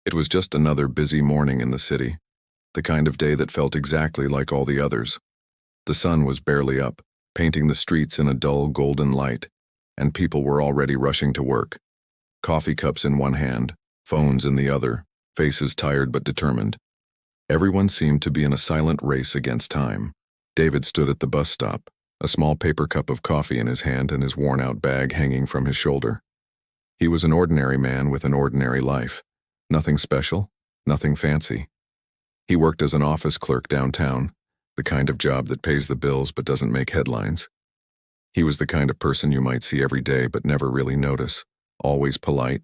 It was just another busy morning in the city, the kind of day that felt exactly like all the others. The sun was barely up, painting the streets in a dull golden light, and people were already rushing to work. Coffee cups in one hand, phones in the other, faces tired but determined. Everyone seemed to be in a silent race against time. David stood at the bus stop, a small paper cup of coffee in his hand and his worn-out bag hanging from his shoulder. He was an ordinary man with an ordinary life. Nothing special, nothing fancy. He worked as an office clerk downtown, the kind of job that pays the bills but doesn't make headlines. He was the kind of person you might see every day but never really notice, always polite,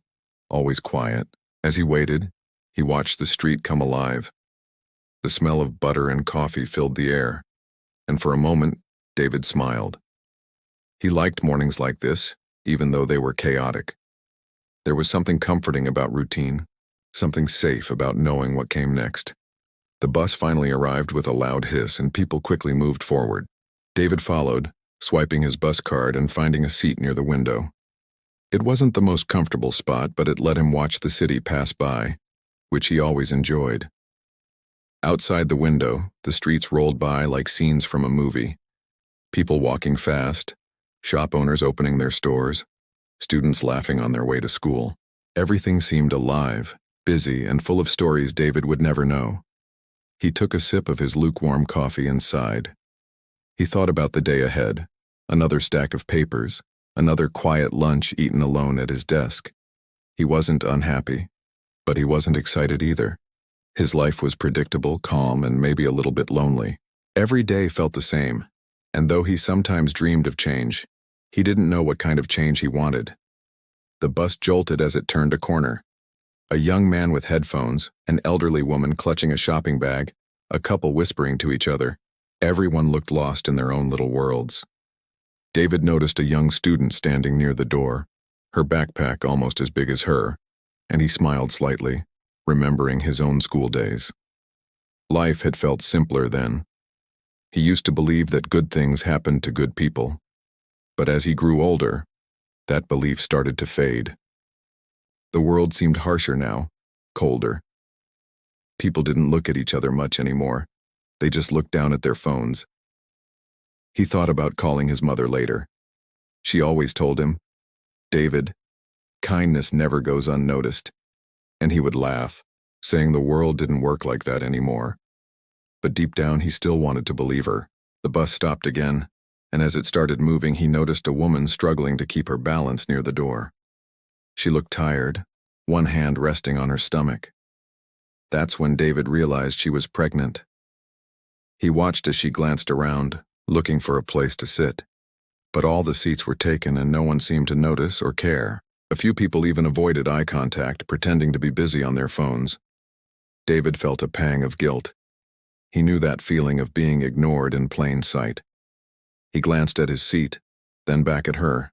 always quiet. As he waited, he watched the street come alive. The smell of butter and coffee filled the air, and for a moment, David smiled. He liked mornings like this, even though they were chaotic. There was something comforting about routine, something safe about knowing what came next. The bus finally arrived with a loud hiss, and people quickly moved forward. David followed, swiping his bus card and finding a seat near the window. It wasn't the most comfortable spot, but it let him watch the city pass by, which he always enjoyed. Outside the window, the streets rolled by like scenes from a movie. People walking fast, shop owners opening their stores, students laughing on their way to school. Everything seemed alive, busy, and full of stories David would never know. He took a sip of his lukewarm coffee and sighed. He thought about the day ahead, another stack of papers, another quiet lunch eaten alone at his desk. He wasn't unhappy, but he wasn't excited either. His life was predictable, calm, and maybe a little bit lonely. Every day felt the same, and though he sometimes dreamed of change, he didn't know what kind of change he wanted. The bus jolted as it turned a corner. A young man with headphones, an elderly woman clutching a shopping bag, a couple whispering to each other. Everyone looked lost in their own little worlds. David noticed a young student standing near the door, her backpack almost as big as her, and he smiled slightly, remembering his own school days. Life had felt simpler then. He used to believe that good things happened to good people. But as he grew older, that belief started to fade. The world seemed harsher now, colder. People didn't look at each other much anymore. They just looked down at their phones. He thought about calling his mother later. She always told him, "David, kindness never goes unnoticed." And he would laugh, saying the world didn't work like that anymore. But deep down he still wanted to believe her. The bus stopped again, and as it started moving he noticed a woman struggling to keep her balance near the door. She looked tired, one hand resting on her stomach. That's when David realized she was pregnant. He watched as she glanced around, looking for a place to sit. But all the seats were taken and no one seemed to notice or care. A few people even avoided eye contact, pretending to be busy on their phones. David felt a pang of guilt. He knew that feeling of being ignored in plain sight. He glanced at his seat, then back at her.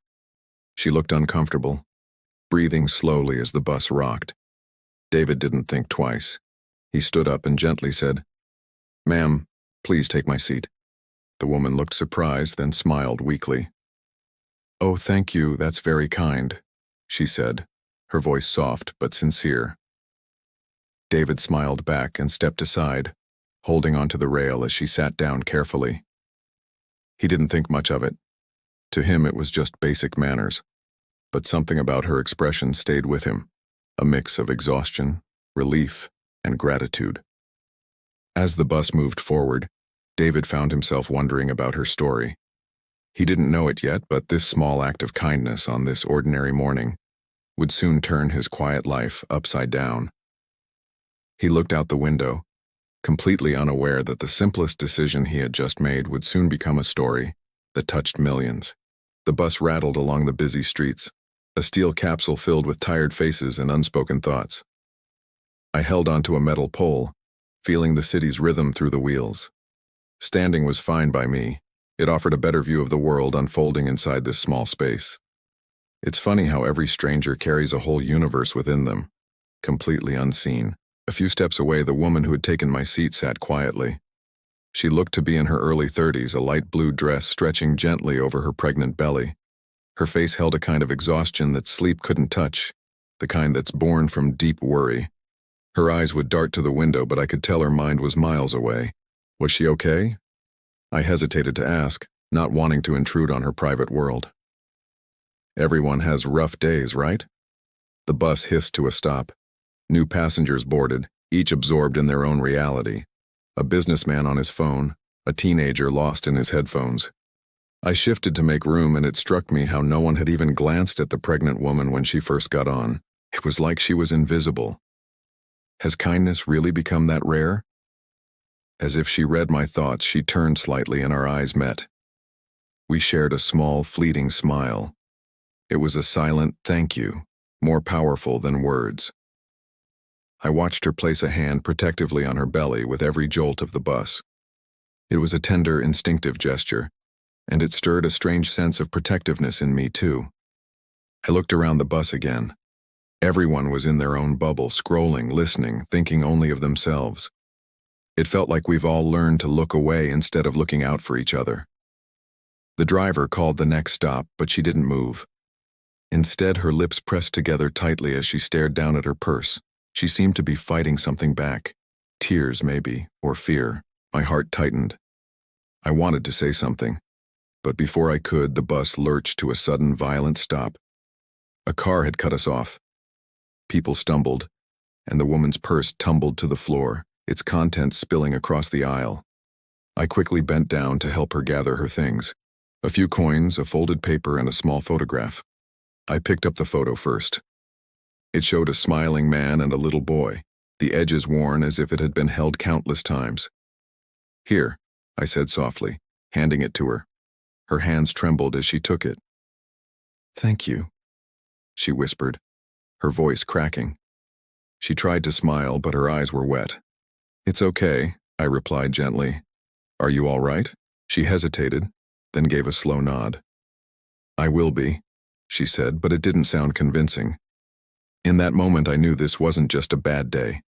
She looked uncomfortable, breathing slowly as the bus rocked. David didn't think twice. He stood up and gently said, "Ma'am, please take my seat." The woman looked surprised, then smiled weakly. "Oh, thank you, that's very kind," she said, her voice soft but sincere. David smiled back and stepped aside, holding onto the rail as she sat down carefully. He didn't think much of it. To him it was just basic manners, but something about her expression stayed with him, a mix of exhaustion, relief, and gratitude. As the bus moved forward, David found himself wondering about her story. He didn't know it yet, but this small act of kindness on this ordinary morning would soon turn his quiet life upside down. He looked out the window, completely unaware that the simplest decision he had just made would soon become a story that touched millions. The bus rattled along the busy streets, a steel capsule filled with tired faces and unspoken thoughts. I held onto a metal pole, feeling the city's rhythm through the wheels. Standing was fine by me. It offered a better view of the world unfolding inside this small space. It's funny how every stranger carries a whole universe within them, completely unseen. A few steps away, the woman who had taken my seat sat quietly. She looked to be in her early 30s, a light blue dress stretching gently over her pregnant belly. Her face held a kind of exhaustion that sleep couldn't touch, the kind that's born from deep worry. Her eyes would dart to the window, but I could tell her mind was miles away. Was she okay? I hesitated to ask, not wanting to intrude on her private world. Everyone has rough days, right? The bus hissed to a stop. New passengers boarded, each absorbed in their own reality. A businessman on his phone, a teenager lost in his headphones. I shifted to make room, and it struck me how no one had even glanced at the pregnant woman when she first got on. It was like she was invisible. Has kindness really become that rare? As if she read my thoughts, she turned slightly and our eyes met. We shared a small, fleeting smile. It was a silent thank you, more powerful than words. I watched her place a hand protectively on her belly with every jolt of the bus. It was a tender, instinctive gesture, and it stirred a strange sense of protectiveness in me too. I looked around the bus again. Everyone was in their own bubble, scrolling, listening, thinking only of themselves. It felt like we've all learned to look away instead of looking out for each other. The driver called the next stop, but she didn't move. Instead, her lips pressed together tightly as she stared down at her purse. She seemed to be fighting something back. Tears, maybe, or fear. My heart tightened. I wanted to say something, but before I could, the bus lurched to a sudden, violent stop. A car had cut us off. People stumbled, and the woman's purse tumbled to the floor, its contents spilling across the aisle. I quickly bent down to help her gather her things. A few coins, a folded paper, and a small photograph. I picked up the photo first. It showed a smiling man and a little boy, the edges worn as if it had been held countless times. "Here," I said softly, handing it to her. Her hands trembled as she took it. "Thank you," she whispered, her voice cracking. She tried to smile, but her eyes were wet. "It's okay," I replied gently. "Are you all right?" She hesitated, then gave a slow nod. "I will be," she said, but it didn't sound convincing. In that moment, I knew this wasn't just a bad day.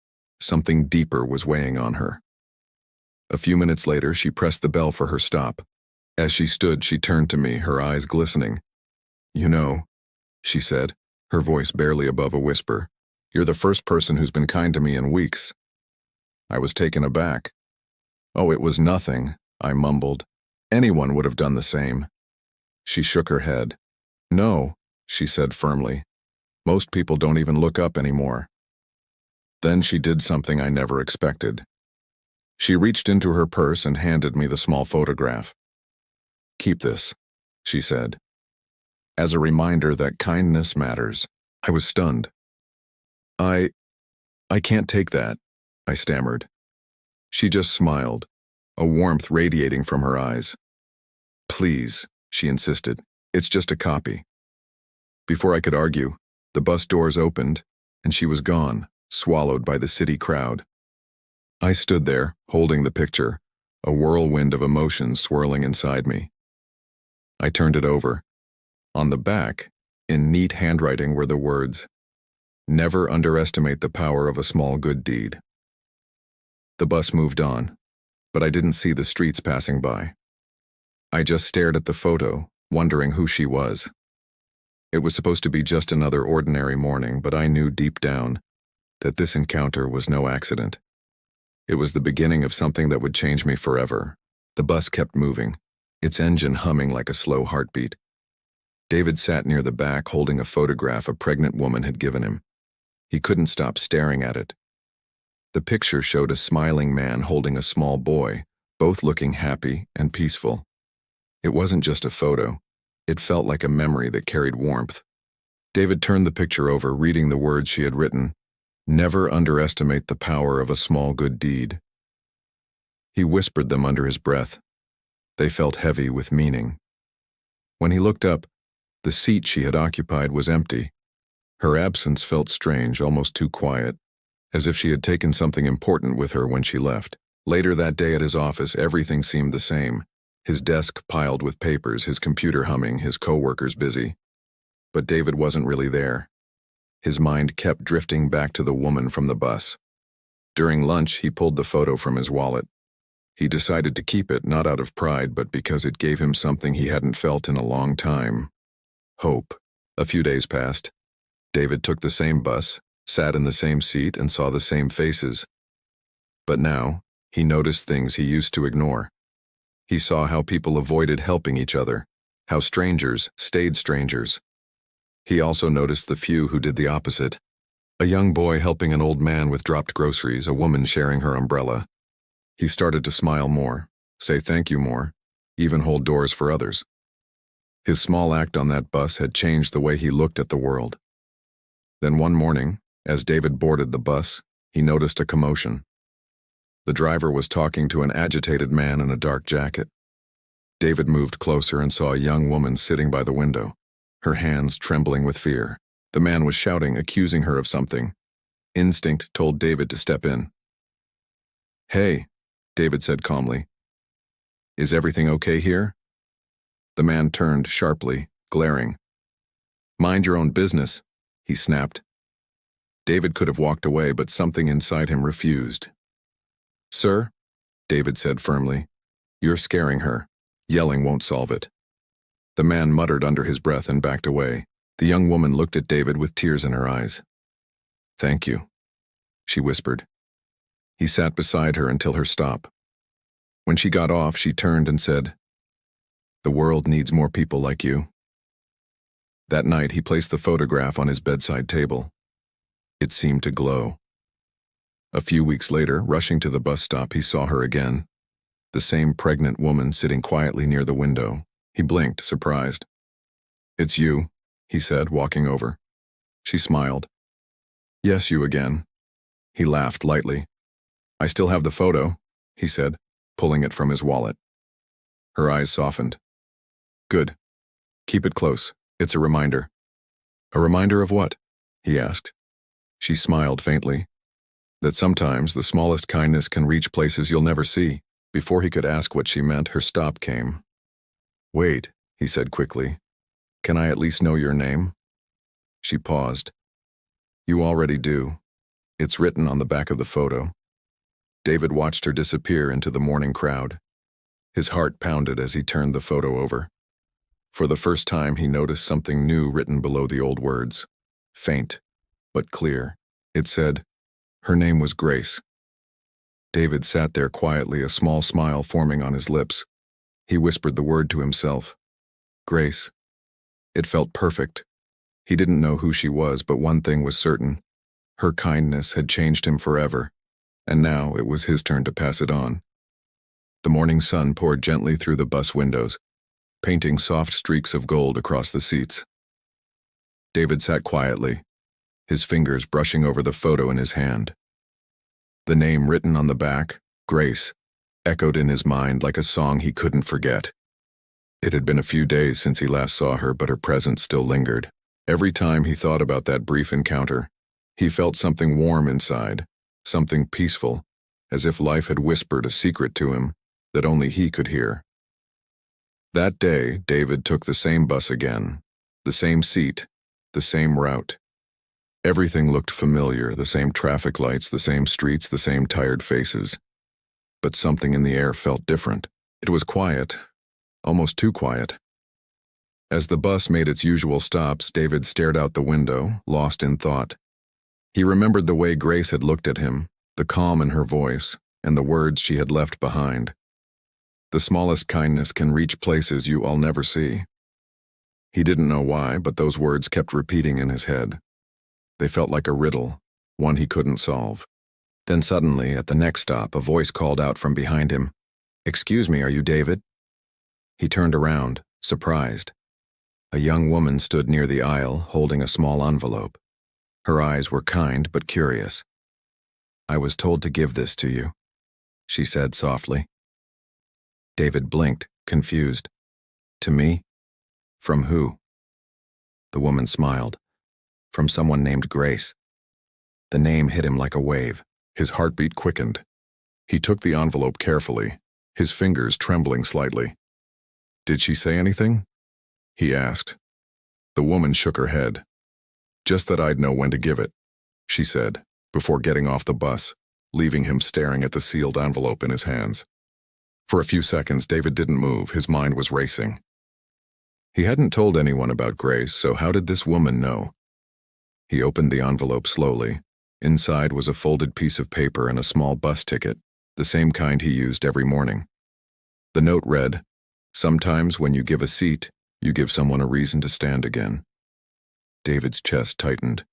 Something deeper was weighing on her. A few minutes later, she pressed the bell for her stop. As she stood, she turned to me, her eyes glistening. "You know," she said, her voice barely above a whisper, "you're the first person who's been kind to me in weeks." I was taken aback. "Oh, it was nothing," I mumbled. "Anyone would have done the same." She shook her head. "No," she said firmly. "Most people don't even look up anymore." Then she did something I never expected. She reached into her purse and handed me the small photograph. "Keep this," she said, "as a reminder that kindness matters." I was stunned. I can't take that," I stammered. She just smiled, a warmth radiating from her eyes. "Please," she insisted, "it's just a copy." Before I could argue, the bus doors opened, and she was gone, swallowed by the city crowd. I stood there, holding the picture, a whirlwind of emotions swirling inside me. I turned it over. On the back, in neat handwriting, were the words, "Never underestimate the power of a small good deed." The bus moved on, but I didn't see the streets passing by. I just stared at the photo, wondering who she was. It was supposed to be just another ordinary morning, but I knew deep down that this encounter was no accident. It was the beginning of something that would change me forever. The bus kept moving, its engine humming like a slow heartbeat. David sat near the back, holding a photograph a pregnant woman had given him. He couldn't stop staring at it. The picture showed a smiling man holding a small boy, both looking happy and peaceful. It wasn't just a photo. It felt like a memory that carried warmth. David turned the picture over, reading the words she had written, "Never underestimate the power of a small good deed." He whispered them under his breath. They felt heavy with meaning. When he looked up, the seat she had occupied was empty. Her absence felt strange, almost too quiet, as if she had taken something important with her when she left. Later that day at his office, everything seemed the same. His desk piled with papers, his computer humming, his coworkers busy. But David wasn't really there. His mind kept drifting back to the woman from the bus. During lunch, he pulled the photo from his wallet. He decided to keep it, not out of pride, but because it gave him something he hadn't felt in a long time. Hope. A few days passed. David took the same bus, sat in the same seat and saw the same faces. But now, he noticed things he used to ignore. He saw how people avoided helping each other, how strangers stayed strangers. He also noticed the few who did the opposite. A young boy helping an old man with dropped groceries, a woman sharing her umbrella. He started to smile more, say thank you more, even hold doors for others. His small act on that bus had changed the way he looked at the world. Then one morning, as David boarded the bus, he noticed a commotion. The driver was talking to an agitated man in a dark jacket. David moved closer and saw a young woman sitting by the window, her hands trembling with fear. The man was shouting, accusing her of something. Instinct told David to step in. "Hey," David said calmly. "Is everything okay here?" The man turned sharply, glaring. "Mind your own business," he snapped. David could have walked away, but something inside him refused. "Sir," David said firmly, "you're scaring her. Yelling won't solve it." The man muttered under his breath and backed away. The young woman looked at David with tears in her eyes. "Thank you," she whispered. He sat beside her until her stop. When she got off, she turned and said, "The world needs more people like you." That night, he placed the photograph on his bedside table. It seemed to glow. A few weeks later, rushing to the bus stop, he saw her again. The same pregnant woman sitting quietly near the window. He blinked, surprised. "It's you," he said, walking over. She smiled. "Yes, you again." He laughed lightly. "I still have the photo," he said, pulling it from his wallet. Her eyes softened. "Good. Keep it close. It's a reminder." "A reminder of what?" he asked. She smiled faintly. "That sometimes the smallest kindness can reach places you'll never see." Before he could ask what she meant, her stop came. "Wait," he said quickly. "Can I at least know your name?" She paused. "You already do. It's written on the back of the photo." David watched her disappear into the morning crowd. His heart pounded as he turned the photo over. For the first time, he noticed something new written below the old words. Faint, but clear. It said, her name was Grace. David sat there quietly, a small smile forming on his lips. He whispered the word to himself. Grace. It felt perfect. He didn't know who she was, but one thing was certain. Her kindness had changed him forever, and now it was his turn to pass it on. The morning sun poured gently through the bus windows, painting soft streaks of gold across the seats. David sat quietly, his fingers brushing over the photo in his hand. The name written on the back, Grace, echoed in his mind like a song he couldn't forget. It had been a few days since he last saw her, but her presence still lingered. Every time he thought about that brief encounter, he felt something warm inside, something peaceful, as if life had whispered a secret to him that only he could hear. That day, David took the same bus again, the same seat, the same route. Everything looked familiar, the same traffic lights, the same streets, the same tired faces. But something in the air felt different. It was quiet, almost too quiet. As the bus made its usual stops, David stared out the window, lost in thought. He remembered the way Grace had looked at him, the calm in her voice, and the words she had left behind. The smallest kindness can reach places you'll never see. He didn't know why, but those words kept repeating in his head. They felt like a riddle, one he couldn't solve. Then suddenly, at the next stop, a voice called out from behind him. "Excuse me, are you David?" He turned around, surprised. A young woman stood near the aisle, holding a small envelope. Her eyes were kind but curious. "I was told to give this to you," she said softly. David blinked, confused. "To me? From who?" The woman smiled. "From someone named Grace." The name hit him like a wave. His heartbeat quickened. He took the envelope carefully, his fingers trembling slightly. "Did she say anything?" he asked. The woman shook her head. "Just that I'd know when to give it," she said, before getting off the bus, leaving him staring at the sealed envelope in his hands. For a few seconds, David didn't move. His mind was racing. He hadn't told anyone about Grace, so how did this woman know? He opened the envelope slowly. Inside was a folded piece of paper and a small bus ticket, the same kind he used every morning. The note read, "Sometimes when you give a seat, you give someone a reason to stand again." David's chest tightened.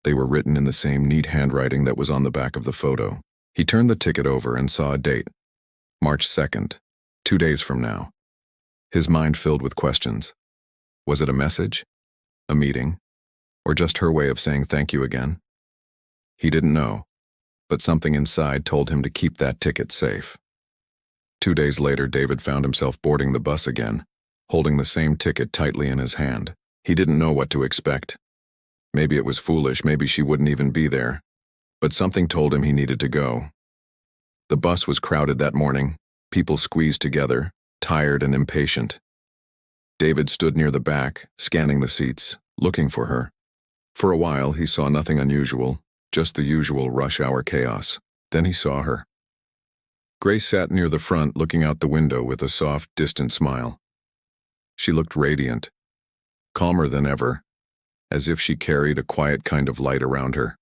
They were written in the same neat handwriting that was on the back of the photo. He turned the ticket over and saw a date. March 2nd, 2 days from now. His mind filled with questions. Was it a message? A meeting? Or just her way of saying thank you again? He didn't know, but something inside told him to keep that ticket safe. 2 days later, David found himself boarding the bus again, holding the same ticket tightly in his hand. He didn't know what to expect. Maybe it was foolish, maybe she wouldn't even be there, but something told him he needed to go. The bus was crowded that morning, people squeezed together, tired and impatient. David stood near the back, scanning the seats, looking for her. For a while, he saw nothing unusual, just the usual rush-hour chaos. Then he saw her. Grace sat near the front, looking out the window with a soft, distant smile. She looked radiant, calmer than ever, as if she carried a quiet kind of light around her.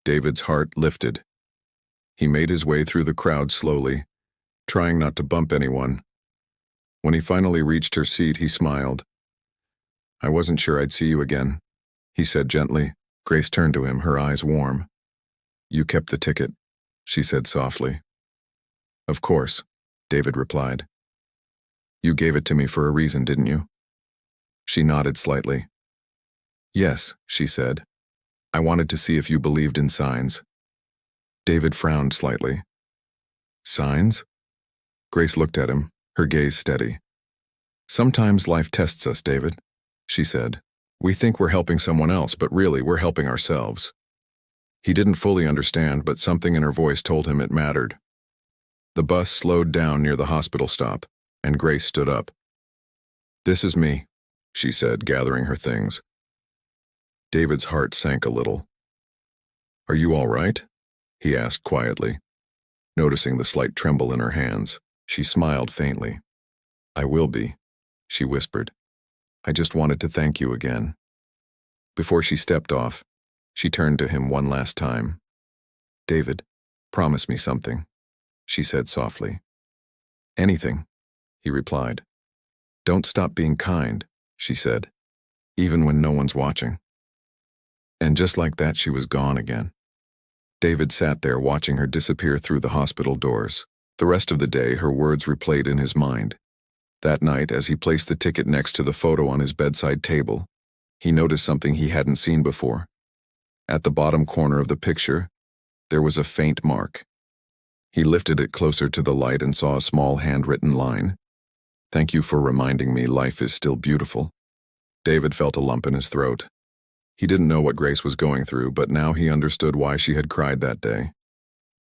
David's heart lifted. He made his way through the crowd slowly, trying not to bump anyone. When he finally reached her seat, he smiled. "I wasn't sure I'd see you again," he said gently. Grace turned to him, her eyes warm. "You kept the ticket," she said softly. "Of course," David replied. "You gave it to me for a reason, didn't you?" She nodded slightly. "Yes," she said. "I wanted to see if you believed in signs." David frowned slightly. "Signs?" Grace looked at him, her gaze steady. "Sometimes life tests us, David," she said. "We think we're helping someone else, but really we're helping ourselves." He didn't fully understand, but something in her voice told him it mattered. The bus slowed down near the hospital stop, and Grace stood up. "This is me," she said, gathering her things. David's heart sank a little. "Are you all right?" he asked quietly. Noticing the slight tremble in her hands, she smiled faintly. "I will be," she whispered. "I just wanted to thank you again." Before she stepped off, she turned to him one last time. "David, promise me something," she said softly. "Anything," he replied. "Don't stop being kind," she said, "even when no one's watching." And just like that, she was gone again. David sat there watching her disappear through the hospital doors. The rest of the day, her words replayed in his mind. That night, as he placed the ticket next to the photo on his bedside table, he noticed something he hadn't seen before. At the bottom corner of the picture, there was a faint mark. He lifted it closer to the light and saw a small handwritten line. "Thank you for reminding me life is still beautiful." David felt a lump in his throat. He didn't know what Grace was going through, but now he understood why she had cried that day.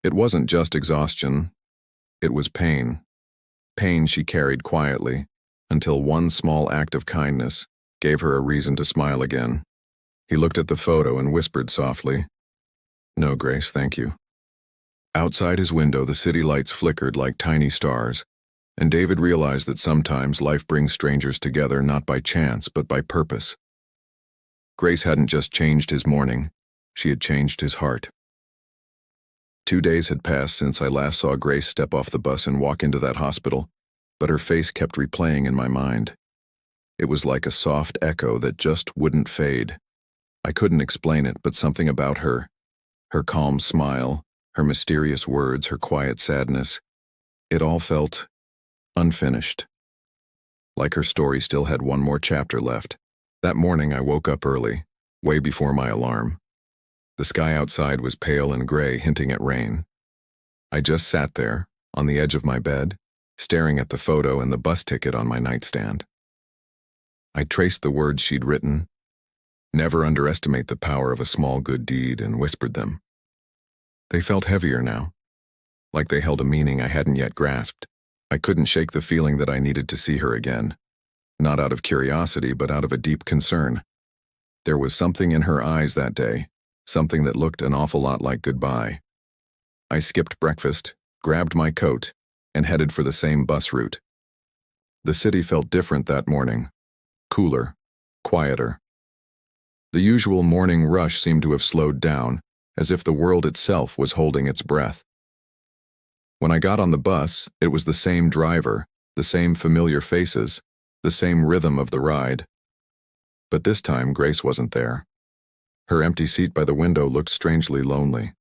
It wasn't just exhaustion, it was pain. Pain she carried quietly, until one small act of kindness gave her a reason to smile again. He looked at the photo and whispered softly, "No, Grace, thank you." Outside his window, the city lights flickered like tiny stars, and David realized that sometimes life brings strangers together not by chance but by purpose. Grace hadn't just changed his morning, she had changed his heart. 2 days had passed since I last saw Grace step off the bus and walk into that hospital, but her face kept replaying in my mind. It was like a soft echo that just wouldn't fade. I couldn't explain it, but something about her calm smile, her mysterious words, her quiet sadness, it all felt unfinished. Like her story still had one more chapter left. That morning I woke up early, way before my alarm. The sky outside was pale and gray, hinting at rain. I just sat there, on the edge of my bed, staring at the photo and the bus ticket on my nightstand. I traced the words she'd written, "Never underestimate the power of a small good deed," and whispered them. They felt heavier now, like they held a meaning I hadn't yet grasped. I couldn't shake the feeling that I needed to see her again, not out of curiosity but out of a deep concern. There was something in her eyes that day, something that looked an awful lot like goodbye. I skipped breakfast, grabbed my coat, and headed for the same bus route. The city felt different that morning, cooler, quieter. The usual morning rush seemed to have slowed down, as if the world itself was holding its breath. When I got on the bus, it was the same driver, the same familiar faces, the same rhythm of the ride. But this time, Grace wasn't there. Her empty seat by the window looked strangely lonely.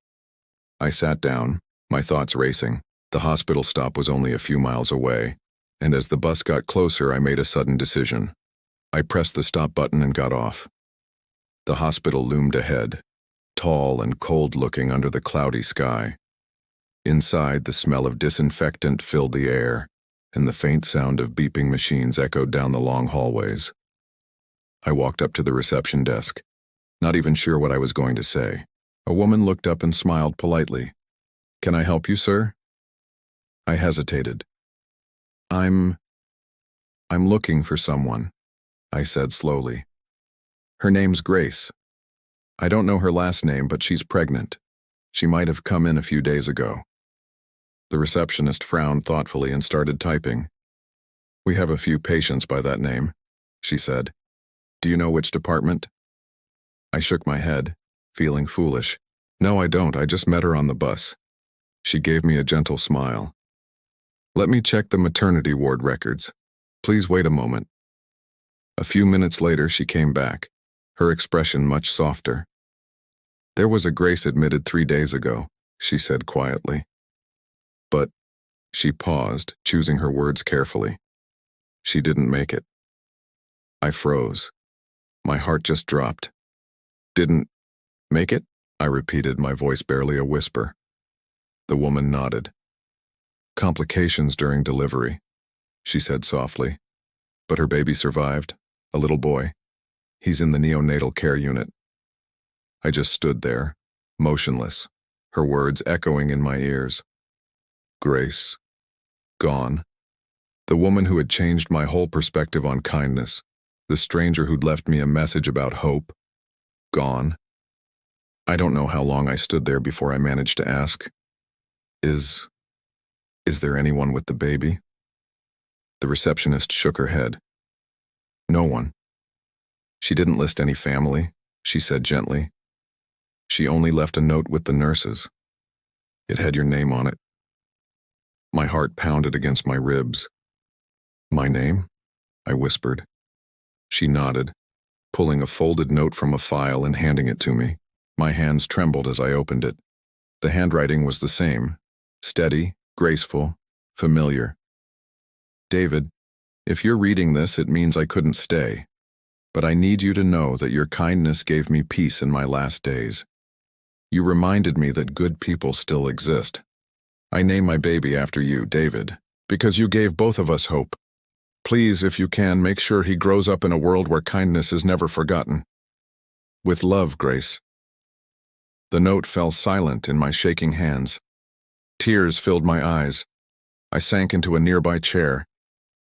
I sat down, my thoughts racing. The hospital stop was only a few miles away, and as the bus got closer, I made a sudden decision. I pressed the stop button and got off. The hospital loomed ahead, tall and cold-looking under the cloudy sky. Inside, the smell of disinfectant filled the air, and the faint sound of beeping machines echoed down the long hallways. I walked up to the reception desk, not even sure what I was going to say. A woman looked up and smiled politely. "Can I help you, sir?" I hesitated. I'm looking for someone," I said slowly. "Her name's Grace. I don't know her last name, but she's pregnant. She might have come in a few days ago." The receptionist frowned thoughtfully and started typing. "We have a few patients by that name," she said. "Do you know which department?" I shook my head, feeling foolish. "No, I don't. I just met her on the bus." She gave me a gentle smile. "Let me check the maternity ward records. Please wait a moment." A few minutes later, she came back, her expression much softer. "There was a Grace admitted 3 days ago," she said quietly. "But," she paused, choosing her words carefully, "she didn't make it." I froze. My heart just dropped. "Didn't make it?" I repeated, my voice barely a whisper. The woman nodded. "Complications during delivery," she said softly. "But her baby survived, a little boy. He's in the neonatal care unit." I just stood there, motionless, her words echoing in my ears. Grace. Gone. The woman who had changed my whole perspective on kindness. The stranger who'd left me a message about hope. Gone. I don't know how long I stood there before I managed to ask, Is there anyone with the baby?" The receptionist shook her head. "No one. She didn't list any family," she said gently. "She only left a note with the nurses. It had your name on it." My heart pounded against my ribs. "My name?" I whispered. She nodded, pulling a folded note from a file and handing it to me. My hands trembled as I opened it. The handwriting was the same, steady, graceful, familiar. "David, if you're reading this, it means I couldn't stay. But I need you to know that your kindness gave me peace in my last days. You reminded me that good people still exist. I name my baby after you, David, because you gave both of us hope. Please, if you can, make sure he grows up in a world where kindness is never forgotten. With love, Grace." The note fell silent in my shaking hands. Tears filled my eyes. I sank into a nearby chair,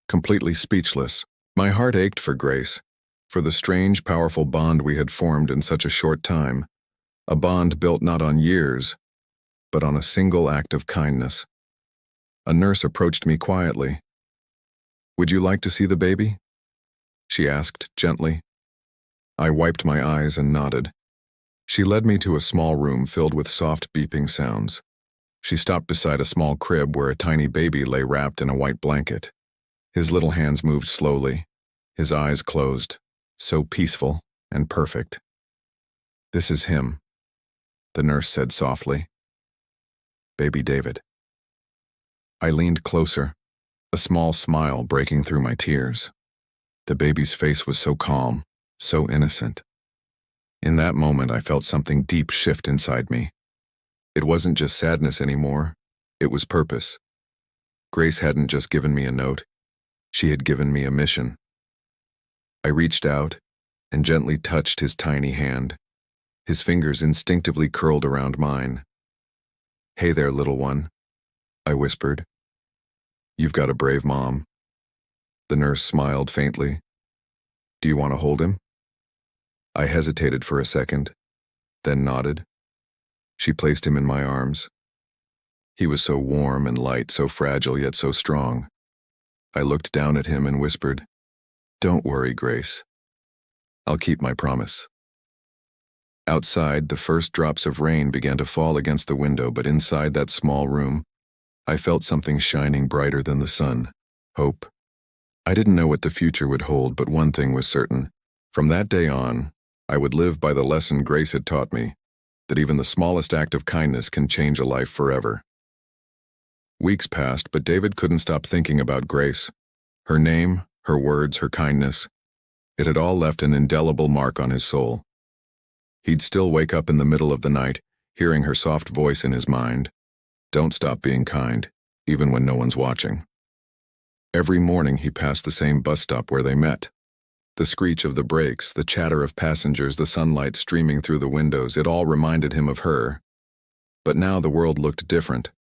completely speechless. My heart ached for Grace, for the strange, powerful bond we had formed in such a short time, a bond built not on years, but on a single act of kindness. A nurse approached me quietly. "Would you like to see the baby?" she asked gently. I wiped my eyes and nodded. She led me to a small room filled with soft beeping sounds. She stopped beside a small crib where a tiny baby lay wrapped in a white blanket. His little hands moved slowly, his eyes closed, so peaceful and perfect. "This is him," the nurse said softly. "Baby David." I leaned closer, a small smile breaking through my tears. The baby's face was so calm, so innocent. In that moment, I felt something deep shift inside me. It wasn't just sadness anymore, it was purpose. Grace hadn't just given me a note, she had given me a mission. I reached out and gently touched his tiny hand. His fingers instinctively curled around mine. "Hey there, little one," I whispered. "You've got a brave mom." The nurse smiled faintly. "Do you want to hold him?" I hesitated for a second, then nodded. She placed him in my arms. He was so warm and light, so fragile yet so strong. I looked down at him and whispered, "Don't worry, Grace. I'll keep my promise." Outside, the first drops of rain began to fall against the window, but inside that small room, I felt something shining brighter than the sun: hope. I didn't know what the future would hold, but one thing was certain. From that day on, I would live by the lesson Grace had taught me, that even the smallest act of kindness can change a life forever. Weeks passed, but David couldn't stop thinking about Grace. Her name, her words, her kindness. It had all left an indelible mark on his soul. He'd still wake up in the middle of the night, hearing her soft voice in his mind. Don't stop being kind, even when no one's watching. Every morning he passed the same bus stop where they met. The screech of the brakes, the chatter of passengers, the sunlight streaming through the windows, it all reminded him of her. But now the world looked different.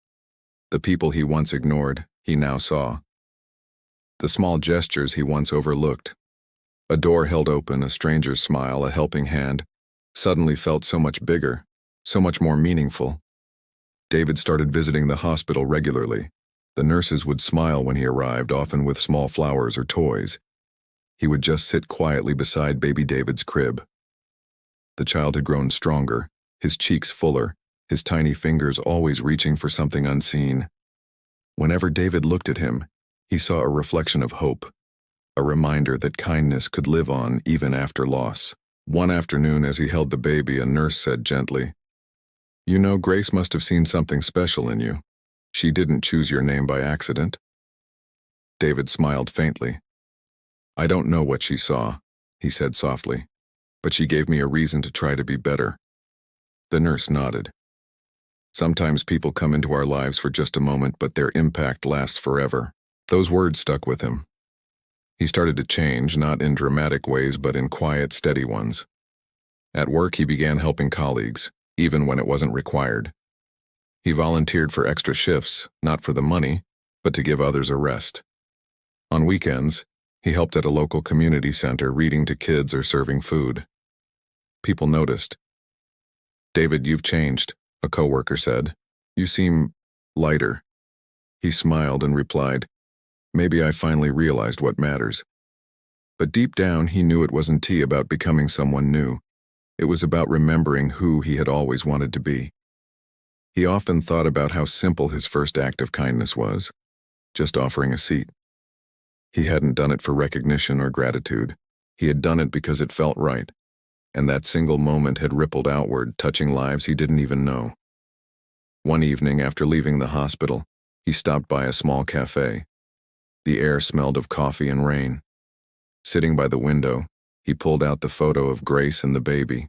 The people he once ignored, he now saw. The small gestures he once overlooked. A door held open, a stranger's smile, a helping hand, suddenly felt so much bigger, so much more meaningful. David started visiting the hospital regularly. The nurses would smile when he arrived, often with small flowers or toys. He would just sit quietly beside baby David's crib. The child had grown stronger, his cheeks fuller, his tiny fingers always reaching for something unseen. Whenever David looked at him, he saw a reflection of hope, a reminder that kindness could live on even after loss. One afternoon, as he held the baby, a nurse said gently, "You know, Grace must have seen something special in you. She didn't choose your name by accident." David smiled faintly. "I don't know what she saw," he said softly, "but she gave me a reason to try to be better." The nurse nodded. Sometimes people come into our lives for just a moment, but their impact lasts forever. Those words stuck with him. He started to change, not in dramatic ways, but in quiet, steady ones. At work, he began helping colleagues, even when it wasn't required. He volunteered for extra shifts, not for the money, but to give others a rest. On weekends, he helped at a local community center, reading to kids or serving food. People noticed. "David, you've changed," a coworker said. "You seem lighter." He smiled and replied, "Maybe I finally realized what matters." But deep down, he knew it wasn't about becoming someone new. It was about remembering who he had always wanted to be. He often thought about how simple his first act of kindness was, just offering a seat. He hadn't done it for recognition or gratitude. He had done it because it felt right, and that single moment had rippled outward, touching lives he didn't even know. One evening, after leaving the hospital, he stopped by a small cafe. The air smelled of coffee and rain. Sitting by the window, he pulled out the photo of Grace and the baby.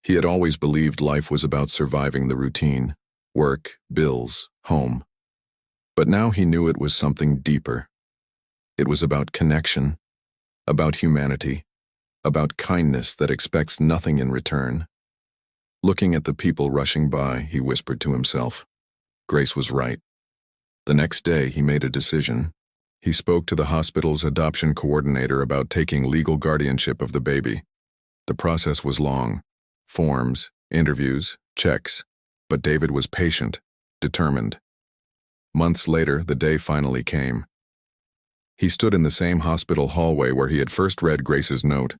He had always believed life was about surviving the routine: work, bills, home. But now he knew it was something deeper. It was about connection, about humanity, about kindness that expects nothing in return. Looking at the people rushing by, he whispered to himself, Grace was right. The next day, he made a decision. He spoke to the hospital's adoption coordinator about taking legal guardianship of the baby. The process was long. Forms, interviews, checks. But David was patient, determined. Months later, the day finally came. He stood in the same hospital hallway where he had first read Grace's note,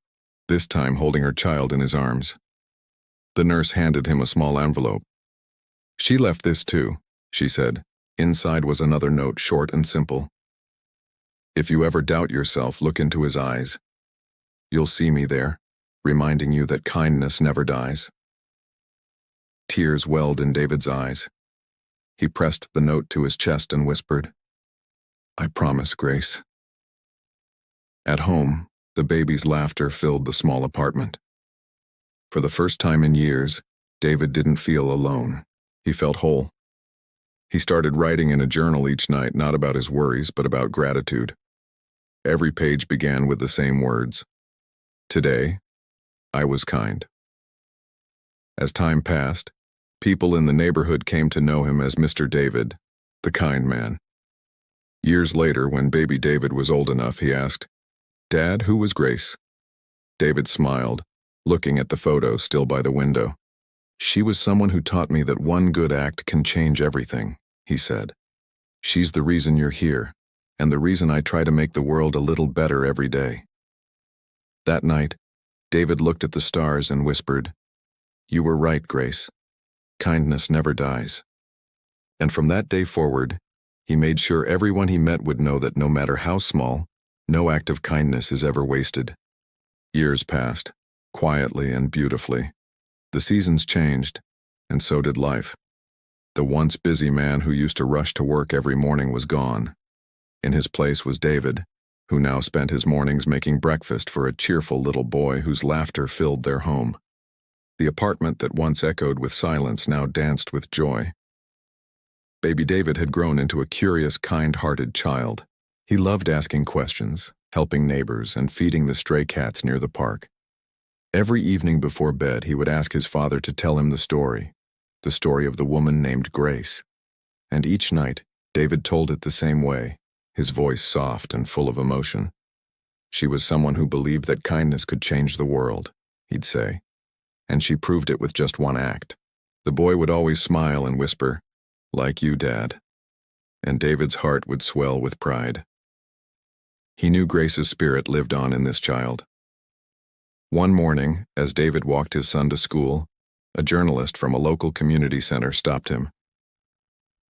this time holding her child in his arms. The nurse handed him a small envelope. She left this too, she said. Inside was another note, short and simple. If you ever doubt yourself, look into his eyes. You'll see me there, reminding you that kindness never dies. Tears welled in David's eyes. He pressed the note to his chest and whispered, I promise, Grace. At home, the baby's laughter filled the small apartment. For the first time in years, David didn't feel alone. He felt whole. He started writing in a journal each night, not about his worries, but about gratitude. Every page began with the same words. Today, I was kind. As time passed, people in the neighborhood came to know him as Mr. David, the kind man. Years later, when baby David was old enough, he asked, Dad, who was Grace? David smiled, looking at the photo still by the window. She was someone who taught me that one good act can change everything, he said. She's the reason you're here, and the reason I try to make the world a little better every day. That night, David looked at the stars and whispered, You were right, Grace. Kindness never dies. And from that day forward, he made sure everyone he met would know that no matter how small, no act of kindness is ever wasted. Years passed, quietly and beautifully. The seasons changed, and so did life. The once busy man who used to rush to work every morning was gone. In his place was David, who now spent his mornings making breakfast for a cheerful little boy whose laughter filled their home. The apartment that once echoed with silence now danced with joy. Baby David had grown into a curious, kind-hearted child. He loved asking questions, helping neighbors, and feeding the stray cats near the park. Every evening before bed, he would ask his father to tell him the story of the woman named Grace. And each night, David told it the same way, his voice soft and full of emotion. She was someone who believed that kindness could change the world, he'd say. And she proved it with just one act. The boy would always smile and whisper, "Like you, Dad." And David's heart would swell with pride. He knew Grace's spirit lived on in this child. One morning, as David walked his son to school, a journalist from a local community center stopped him.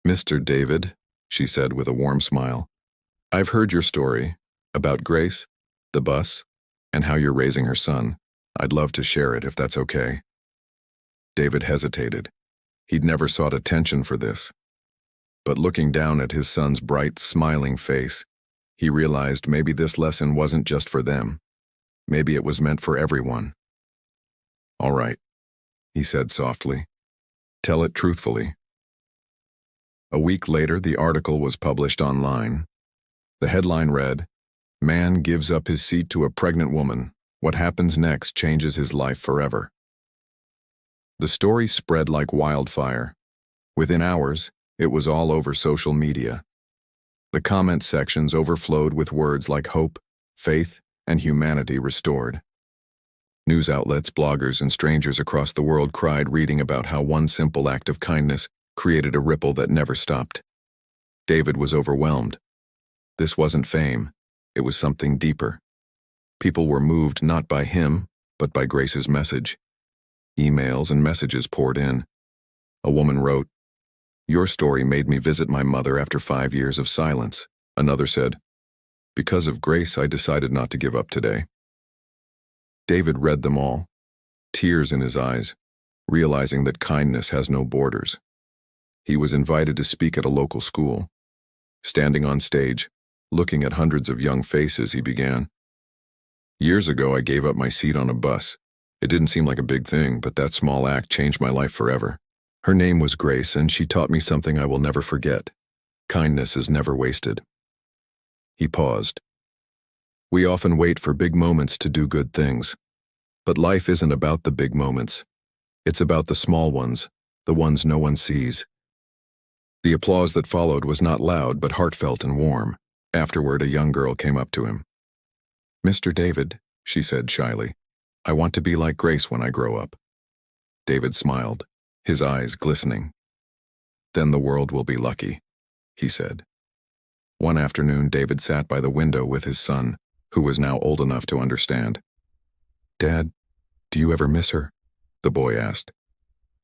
"Mr. David," she said with a warm smile, "I've heard your story about Grace, the bus, and how you're raising her son. I'd love to share it if that's okay." David hesitated. He'd never sought attention for this. But looking down at his son's bright, smiling face, he realized maybe this lesson wasn't just for them. Maybe it was meant for everyone. "All right," he said softly. "Tell it truthfully." A week later, the article was published online. The headline read, "Man gives up his seat to a pregnant woman. What happens next changes his life forever." The story spread like wildfire. Within hours, it was all over social media. The comment sections overflowed with words like hope, faith, and humanity restored. News outlets, bloggers, and strangers across the world cried reading about how one simple act of kindness created a ripple that never stopped. David was overwhelmed. This wasn't fame, it was something deeper. People were moved not by him, but by Grace's message. Emails and messages poured in. A woman wrote, "Your story made me visit my mother after 5 years of silence." Another said, "Because of Grace, I decided not to give up today." David read them all, tears in his eyes, realizing that kindness has no borders. He was invited to speak at a local school. Standing on stage, looking at hundreds of young faces, he began, "Years ago, I gave up my seat on a bus. It didn't seem like a big thing, but that small act changed my life forever. Her name was Grace, and she taught me something I will never forget. Kindness is never wasted." He paused. We often wait for big moments to do good things. But life isn't about the big moments. It's about the small ones, the ones no one sees. The applause that followed was not loud, but heartfelt and warm. Afterward, a young girl came up to him. "Mr. David," she said shyly, "I want to be like Grace when I grow up." David smiled, his eyes glistening. "Then the world will be lucky," he said. One afternoon, David sat by the window with his son, who was now old enough to understand. "Dad, do you ever miss her?" the boy asked.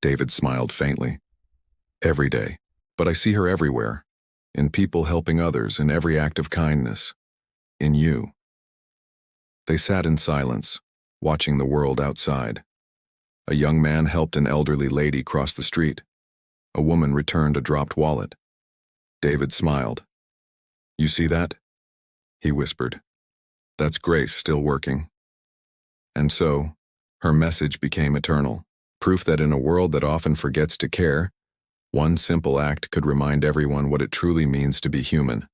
David smiled faintly. "Every day, but I see her everywhere, in people helping others, in every act of kindness, in you." They sat in silence, watching the world outside. A young man helped an elderly lady cross the street. A woman returned a dropped wallet. David smiled. "You see that?" he whispered. "That's Grace still working." And so, her message became eternal, proof that in a world that often forgets to care, one simple act could remind everyone what it truly means to be human.